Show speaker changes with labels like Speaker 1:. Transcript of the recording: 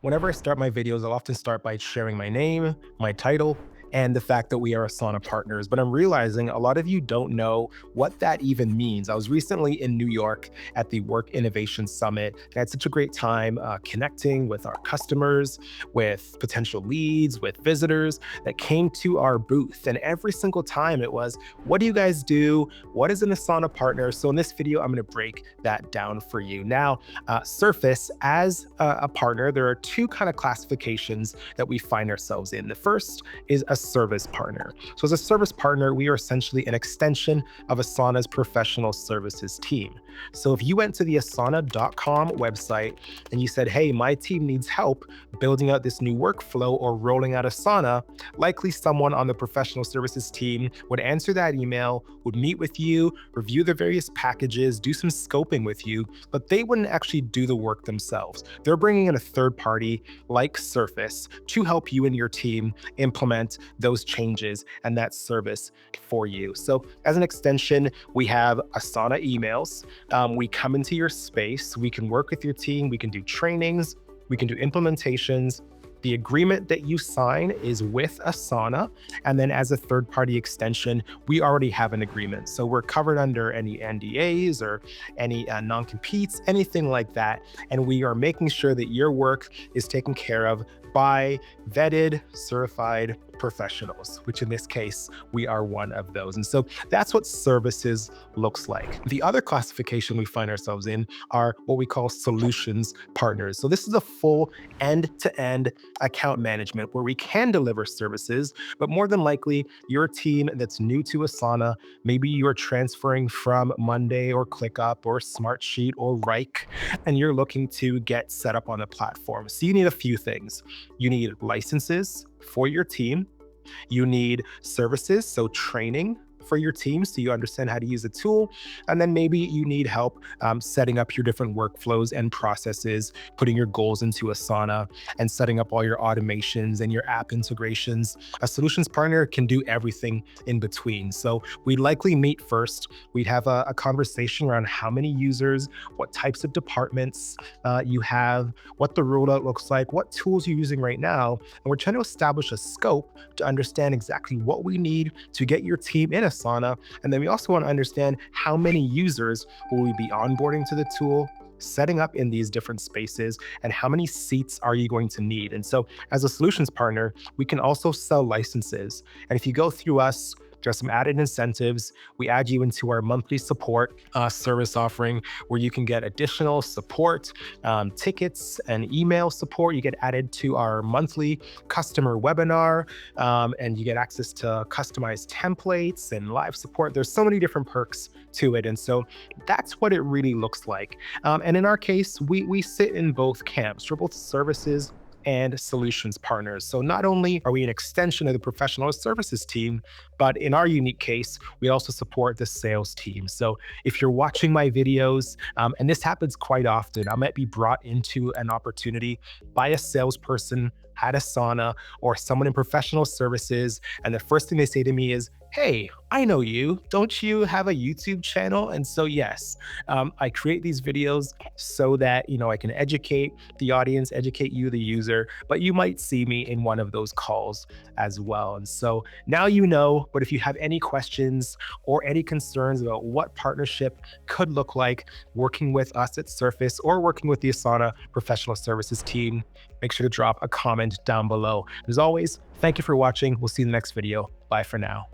Speaker 1: Whenever I start my videos, I'll often start by sharing my name, my title, and the fact that we are Asana partners. But I'm realizing a lot of you don't know what that even means. I was recently in New York at the Work Innovation Summit. I had such a great time connecting with our customers, with potential leads, with visitors that came to our booth. And every single time it was, what do you guys do? What is an Asana partner? So in this video, I'm going to break that down for you. Now, Cirface, as a partner, there are two kind of classifications that we find ourselves in. The first is a service partner. So as a service partner, we are essentially an extension of Asana's professional services team. So if you went to the asana.com website and you said, hey, my team needs help building out this new workflow or rolling out Asana, likely someone on the professional services team would answer that email, would meet with you, review the various packages, do some scoping with you, but they wouldn't actually do the work themselves. They're bringing in a third party like Cirface to help you and your team implement those changes and that service for you. So as an extension, we have Asana emails. We come into your space, we can work with your team, we can do trainings, we can do implementations. The agreement that you sign is with Asana. And then as a third-party extension, we already have an agreement. So we're covered under any NDAs or any non-competes, anything like that. And we are making sure that your work is taken care of by vetted, certified professionals, which in this case, we are one of those. And so that's what services looks like. The other classification we find ourselves in are what we call solutions partners. So this is a full end-to-end account management where we can deliver services, but more than likely, you're a team that's new to Asana. Maybe you're transferring from Monday or ClickUp or Smartsheet or Rike, and you're looking to get set up on the platform. So you need a few things. You need licenses for your team. You need services, so training for your team so you understand how to use the tool. And then maybe you need help setting up your different workflows and processes, putting your goals into Asana and setting up all your automations and your app integrations. A solutions partner can do everything in between. So we'd likely meet first. We'd have a conversation around how many users, what types of departments you have, what the rollout looks like, what tools you're using right now. And we're trying to establish a scope to understand exactly what we need to get your team in Asana. And then we also want to understand how many users will we be onboarding to the tool, setting up in these different spaces, and how many seats are you going to need? And so as a solutions partner, we can also sell licenses. And if you go through us, there's some added incentives. We add you into our monthly support service offering where you can get additional support, tickets and email support. You get added to our monthly customer webinar, and you get access to customized templates and live support. There's so many different perks to it. And so that's what it really looks like. And in our case, we sit in both camps. We're both services and solutions partners. So not only are we an extension of the professional services team, but in our unique case, we also support the sales team. So if you're watching my videos, and this happens quite often, I might be brought into an opportunity by a salesperson at Asana or someone in professional services. And the first thing they say to me is, hey, I know you. Don't you have a YouTube channel? And so, yes, I create these videos so that, I can educate the audience, educate you, the user, but you might see me in one of those calls as well. And so now you know, but if you have any questions or any concerns about what partnership could look like working with us at Cirface or working with the Asana professional services team, make sure to drop a comment down below. As always, thank you for watching. We'll see you in the next video. Bye for now.